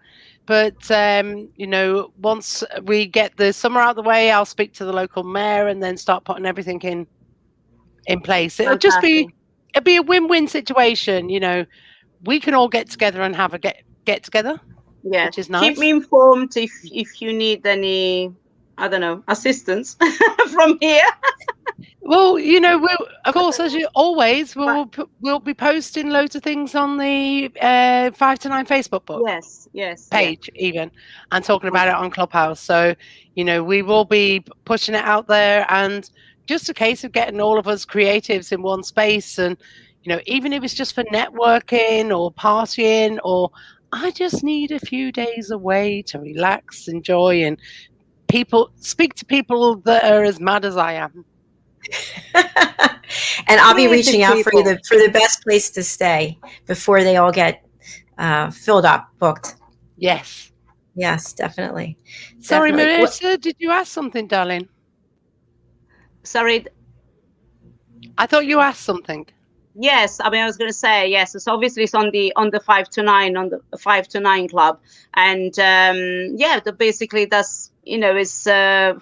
But, once we get the summer out of the way, I'll speak to the local mayor and then start putting everything in place. It'll just be a win-win situation. We can all get together and have a get together. Yeah, which is nice. Keep me informed if you need any, I don't know, assistance from here. Well, we'll, of course, as you always, we'll be posting loads of things on the 5 to 9 Facebook book. Yes. Page even, and talking about it on Clubhouse. So, we will be pushing it out there, and just a case of getting all of us creatives in one space, and even if it's just for networking or partying, or I just need a few days away to relax, enjoy, and speak to people that are as mad as I am. And I'll be reaching out for you for the best place to stay before they all get filled up, booked. Yes, definitely. Sorry, Marisa, did you ask something, darling? Sorry, I thought you asked something. Yes, I was going to say yes. So obviously it's on the 5 to 9 on the 5 to 9 club, and basically that's it's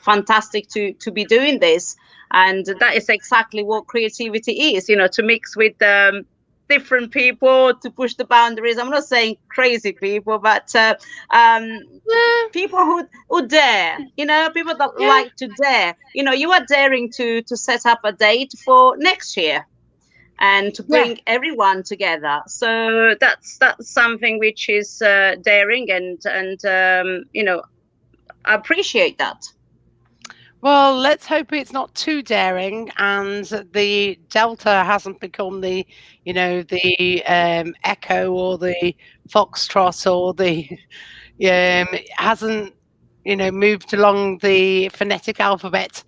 fantastic to be doing this, and that is exactly what creativity is. To mix with different people, to push the boundaries. I'm not saying crazy people, but people who dare. People that like to dare. You are daring to set up a date for next year. And to bring everyone together, so that's something which is daring, and I appreciate that. Well, let's hope it's not too daring, and the Delta hasn't become the Echo or the Foxtrot, or the hasn't moved along the phonetic alphabet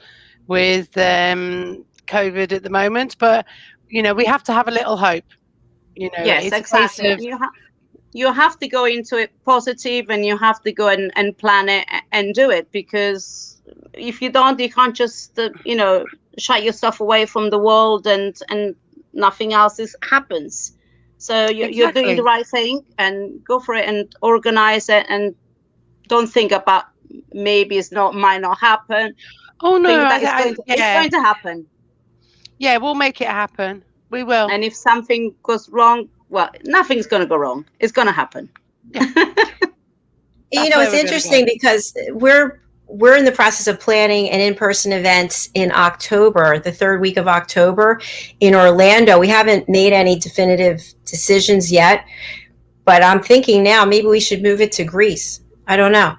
with COVID at the moment, but. We have to have a little hope. Yes, exactly. You have to go into it positive, and you have to go and plan it and do it, because if you don't, you can't just shut yourself away from the world and nothing else happens. So you're doing the right thing, and go for it and organize it, and don't think about maybe might not happen. Oh no, it's going to happen. Yeah, we'll make it happen. We will. And if something goes wrong, well, nothing's going to go wrong. It's going to happen. Yeah. It's interesting because we're in the process of planning an in-person event in October, the third week of October in Orlando. We haven't made any definitive decisions yet, but I'm thinking now maybe we should move it to Greece. I don't know.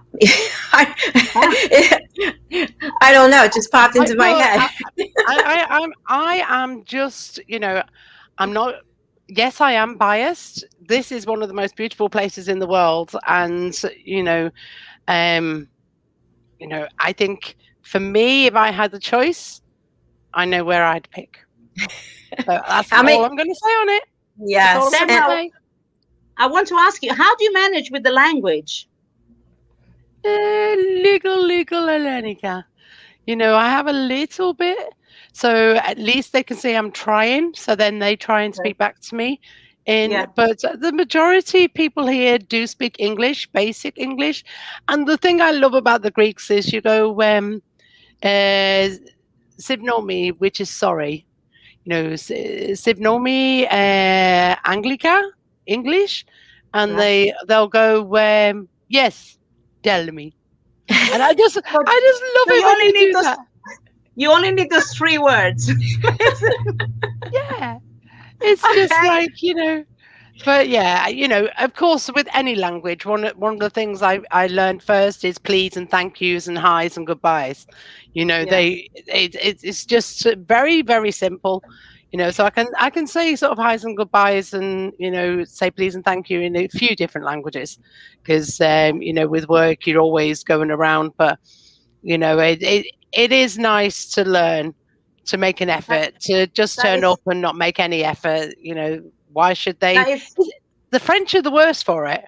I don't know. It just popped into my head. I am just, I'm not. Yes, I am biased. This is one of the most beautiful places in the world, and I think for me, if I had the choice, I know where I'd pick. So that's all I'm going to say on it. Yes. I want to ask you, how do you manage with the language? Legal, Elenica. I have a little bit, so at least they can see I'm trying. So then they try and speak back to me. But the majority of people here do speak English, basic English. And the thing I love about the Greeks is Sivnomi, which is sorry. Sivnomi Anglica English, and they'll go, yes, tell me. And I just love it when you do that. You only need those 3 words. Yeah. It's just like, but yeah, of course, with any language, one of the things I learned first is please and thank yous and highs and goodbyes. It's just very, very simple. So I can say sort of highs and goodbyes and, say please and thank you in a few different languages because, with work, you're always going around. But, it is nice to learn to make an effort, to just turn up and not make any effort. Why should they? The French are the worst for it.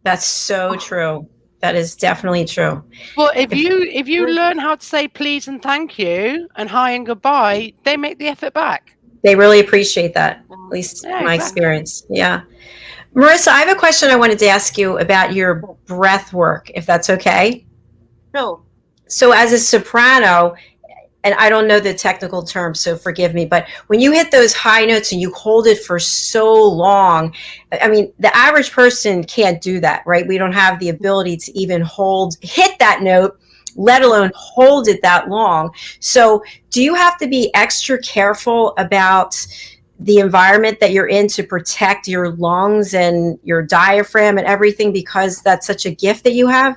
That's so true. That is definitely true. Well, if you learn how to say please and thank you and hi and goodbye, they make the effort back. They really appreciate that, at least my experience. Yeah. Marisa, I have a question I wanted to ask you about your breath work, if that's okay. Sure. So as a soprano, and I don't know the technical terms, so forgive me, but when you hit those high notes and you hold it for so long, I mean, the average person can't do that, right? We don't have the ability to even hit that note, let alone hold it that long. So do you have to be extra careful about the environment that you're in to protect your lungs and your diaphragm and everything because that's such a gift that you have?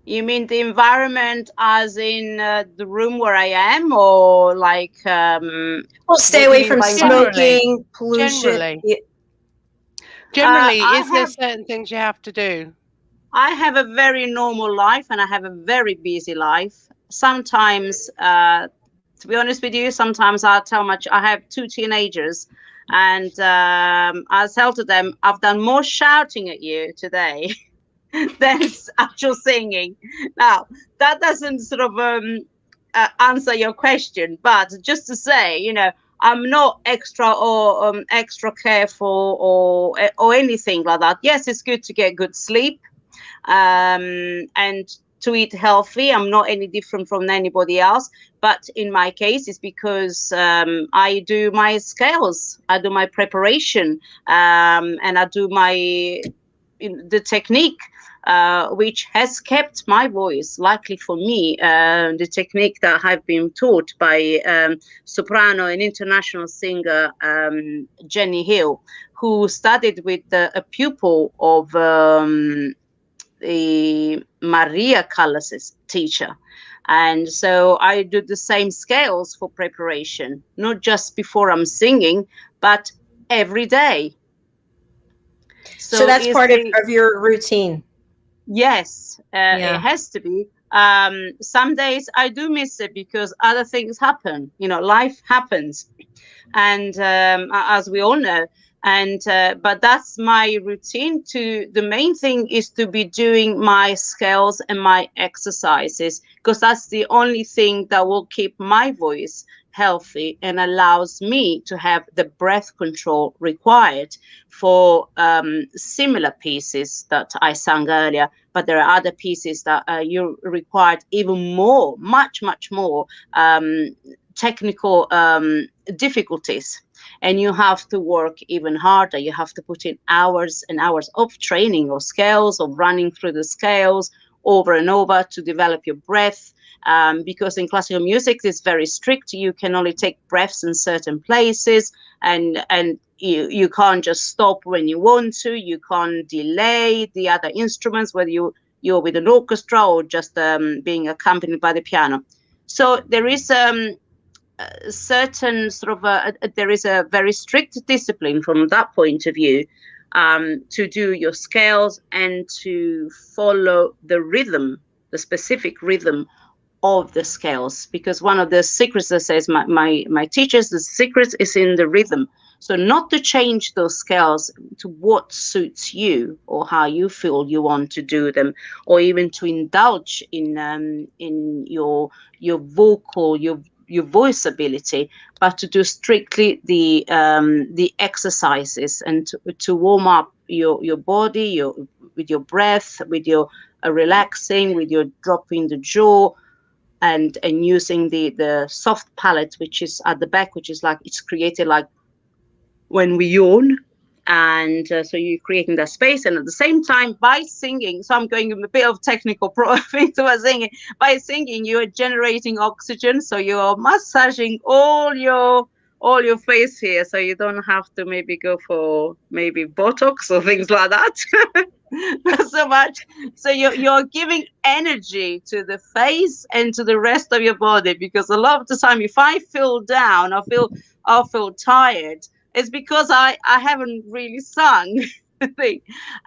You mean the environment as in the room where I am, or like... well, stay away from smoking, pollution. Generally, is there certain things you have to do? I have a very normal life and I have a very busy life. Sometimes, to be honest with you, sometimes I have 2 teenagers and I tell to them, I've done more shouting at you today than actual singing. Now, that doesn't sort of answer your question, but just to say, I'm not extra or extra careful or anything like that. Yes, it's good to get good sleep and to eat healthy. I'm not any different from anybody else, but in my case, it's because I do my scales, I do my preparation, and I do the technique. Which has kept my voice, luckily for me, the technique that I've been taught by soprano and international singer Jenny Hill, who studied with a pupil of the Maria Callas's teacher. And so I do the same scales for preparation, not just before I'm singing, but every day. So that's part of your routine. Yes, it has to be. Some days I do miss it because other things happen. Life happens, and as we all know. And but that's my routine. The main thing is to be doing my scales and my exercises because that's the only thing that will keep my voice healthy and allows me to have the breath control required for similar pieces that I sang earlier. But there are other pieces that you required even more, much more technical difficulties. And you have to work even harder. You have to put in hours and hours of training or scales, of running through the scales over and over to develop your breath. Because in classical music, it's very strict. You can only take breaths in certain places, and you can't just stop when you want to. You can't delay the other instruments, whether you're with an orchestra or just being accompanied by the piano. So there is certain sort of there is a very strict discipline from that point of view to do your scales and to follow the rhythm, the specific rhythm of the scales, because one of the secrets that says my teachers, the secret is in the rhythm. So not to change those scales to what suits you or how you feel you want to do them, or even to indulge in your vocal, your voice ability, but to do strictly the exercises and to warm up your body, with your breath, with your relaxing, with your dropping the jaw, and using the soft palate, which is at the back, which is like, it's created like when we yawn, And so you're creating that space, and at the same time, by singing, so I'm going a bit of technical into singing. By singing, you are generating oxygen, so you're massaging all your face here, so you don't have to maybe go for maybe Botox or things like that. Not so much. So you're giving energy to the face and to the rest of your body, because a lot of the time, if I feel down, I'll feel tired, it's because I haven't really sung.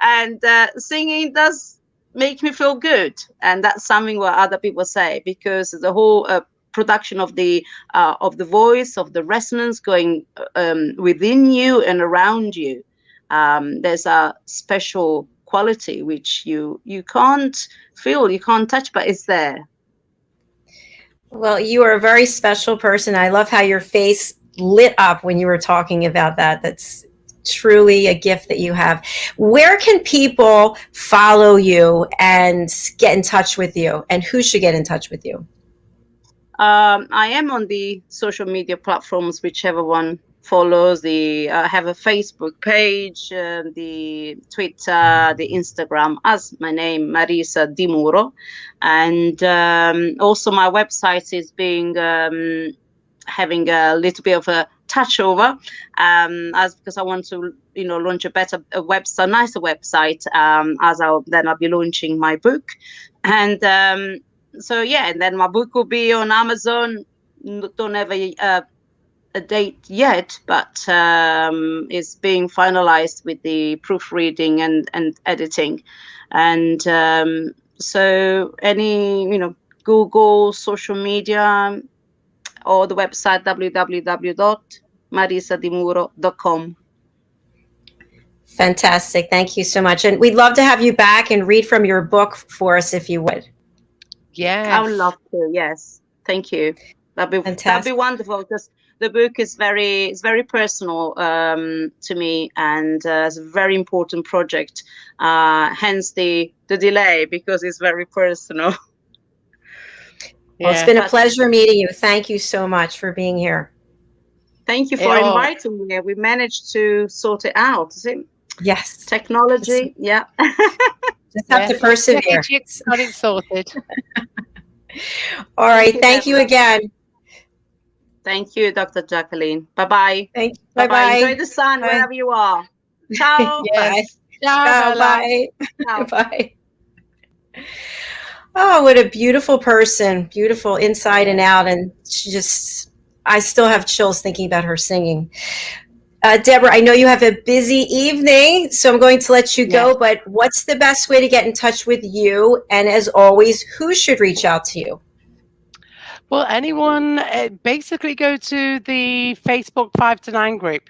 And singing does make me feel good, and that's something what other people say, because the whole production of the voice, of the resonance going within you and around you, there's a special quality which you can't feel, you can't touch, but it's there. Well, you are a very special person. I love how your face lit up when you were talking about that. That's truly a gift that you have. Where can people follow you and get in touch with you, and who should get in touch with you? I am on the social media platforms, whichever one follows. I have a Facebook page, the Twitter, the Instagram, as my name, Marisa Di Muro. And also my website is having a little bit of a touch over, because I want to, launch a nicer website, as I'll be launching my book. And and then my book will be on Amazon. Don't have a date yet, but it's being finalized with the proofreading and editing. And so any, Google, social media, or the website www.marisadimuro.com. Fantastic. Thank you so much. And we'd love to have you back and read from your book for us if you would. Yeah, I would love to. Yes, thank you. That'd be wonderful, because the book is very personal to me, and it's a very important project. Hence the delay, because it's very personal. Well, it's been a pleasure meeting you. Thank you so much for being here. Thank you for inviting me. We managed to sort it out. Is it? Yes. Technology. Yeah. Just have to persevere. It's got it sorted. All right. Thank you again. Thank you, Dr. Jacalyn. Bye-bye. Thank you. Bye-bye. Enjoy the sun wherever you are. Ciao. Yes. Ciao. Bye. Bye. Oh, what a beautiful person. Beautiful inside and out. And I still have chills thinking about her singing. Debra, I know you have a busy evening, so I'm going to let you go, but what's the best way to get in touch with you? And as always, who should reach out to you? Well, anyone, basically go to the Facebook 5 to 9 group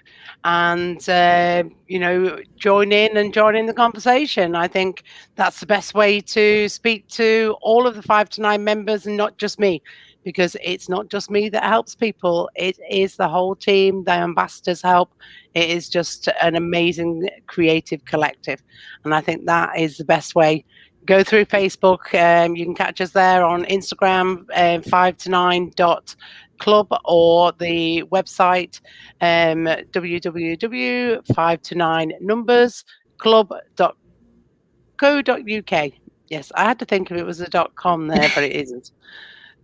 and, join in the conversation. I think that's the best way to speak to all of the 5 to 9 members, and not just me, because it's not just me that helps people. It is the whole team. The ambassadors help. It is just an amazing creative collective. And I think that is the best way. Go through Facebook. You can catch us there on Instagram, 5to9.club, or the website, www.5to9numbersclub.co.uk. Yes, I had to think if it was a .com there, but it isn't.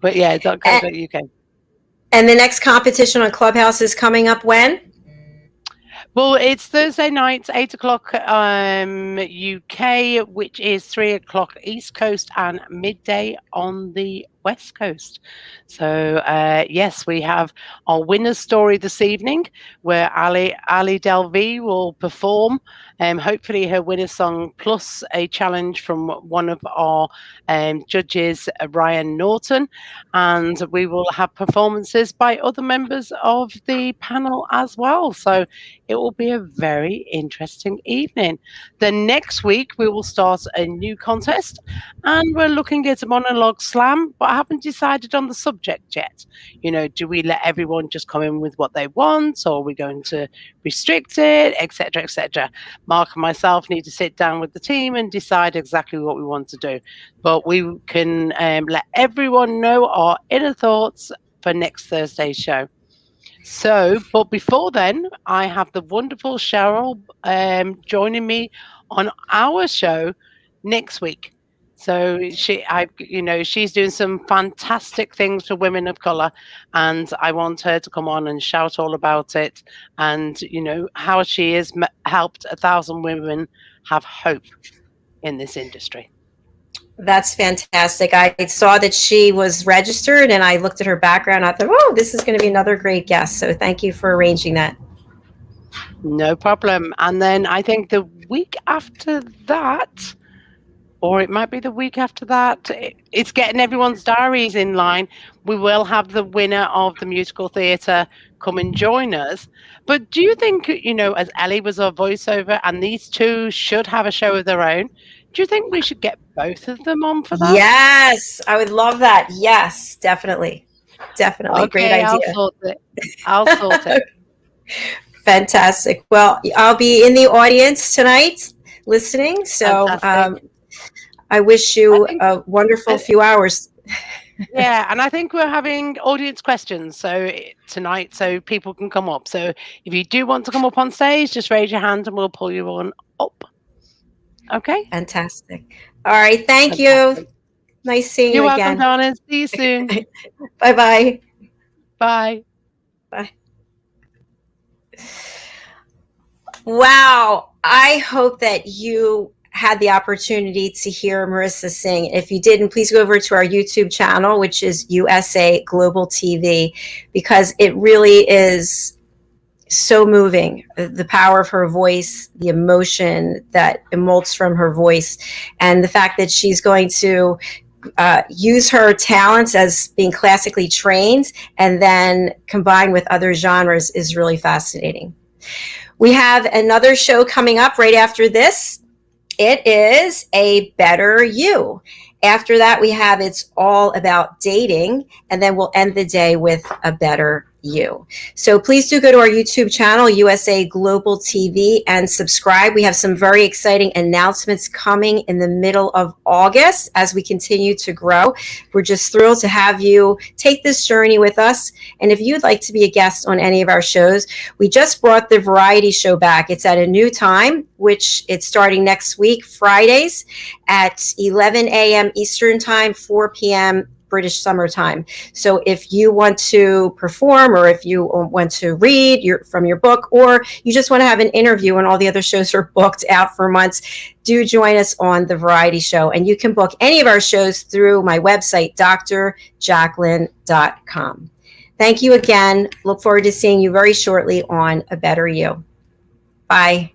But yeah, .co.uk. And the next competition on Clubhouse is coming up when? Well, it's Thursday night, 8 o'clock UK, which is 3 o'clock East Coast, and midday on the West Coast. So, yes, we have our winner's story this evening, where Ali Delvey will perform, hopefully her winner's song, plus a challenge from one of our judges, Ryan Norton. And we will have performances by other members of the panel as well. So it will be a very interesting evening. Then next week, we will start a new contest, and we're looking at a monologue slam, but I haven't decided on the subject yet. Do we let everyone just come in with what they want, or are we going to restrict it, etc., etc.? Mark and myself need to sit down with the team and decide exactly what we want to do. But we can let everyone know our inner thoughts for next Thursday's show. So, but before then, I have the wonderful Cheryl joining me on our show next week. So she's doing some fantastic things for women of color, and I want her to come on and shout all about it, and how she has helped 1,000 women have hope in this industry. That's fantastic. I saw that she was registered, and I looked at her background. I thought, oh, this is going to be another great guest. So thank you for arranging that. No problem. And then I think the week after that, or it might be the week after that, it's getting everyone's diaries in line. We will have the winner of the musical theatre come and join us. But do you think, as Ellie was our voiceover, and these two should have a show of their own, do you think we should get both of them on for that? Yes, I would love that. Yes, definitely. Definitely. Okay, great idea. I'll sort it. Fantastic. Well, I'll be in the audience tonight listening. So I wish you a wonderful few hours. Yeah, and I think we're having audience questions tonight, so people can come up. So if you do want to come up on stage, just raise your hand and we'll pull you on up. Okay? Fantastic. All right. Thank you. Nice seeing you again. You're welcome, Donna. See you soon. Bye-bye. Bye. Bye. Wow. I hope that you had the opportunity to hear Marisa sing. If you didn't, please go over to our YouTube channel, which is USA Global TV, because it really is so moving. The power of her voice, the emotion that emults from her voice, and the fact that she's going to use her talents as being classically trained and then combine with other genres is really fascinating. We have another show coming up right after this. It is A Better You. After that, we have It's All About Dating, and then we'll end the day with A Better You. So please do go to our YouTube channel, USA Global TV, and subscribe. We have some very exciting announcements coming in the middle of August as we continue to grow. We're just thrilled to have you take this journey with us. And if you'd like to be a guest on any of our shows, we just brought the variety show back. It's at a new time, which it's starting next week, Fridays at 11 a.m. Eastern Time, 4 p.m. British summertime. So if you want to perform, or if you want to read from your book, or you just want to have an interview and all the other shows are booked out for months, do join us on the variety show. And you can book any of our shows through my website, drjacalyn.com. Thank you again. Look forward to seeing you very shortly on A Better You. Bye.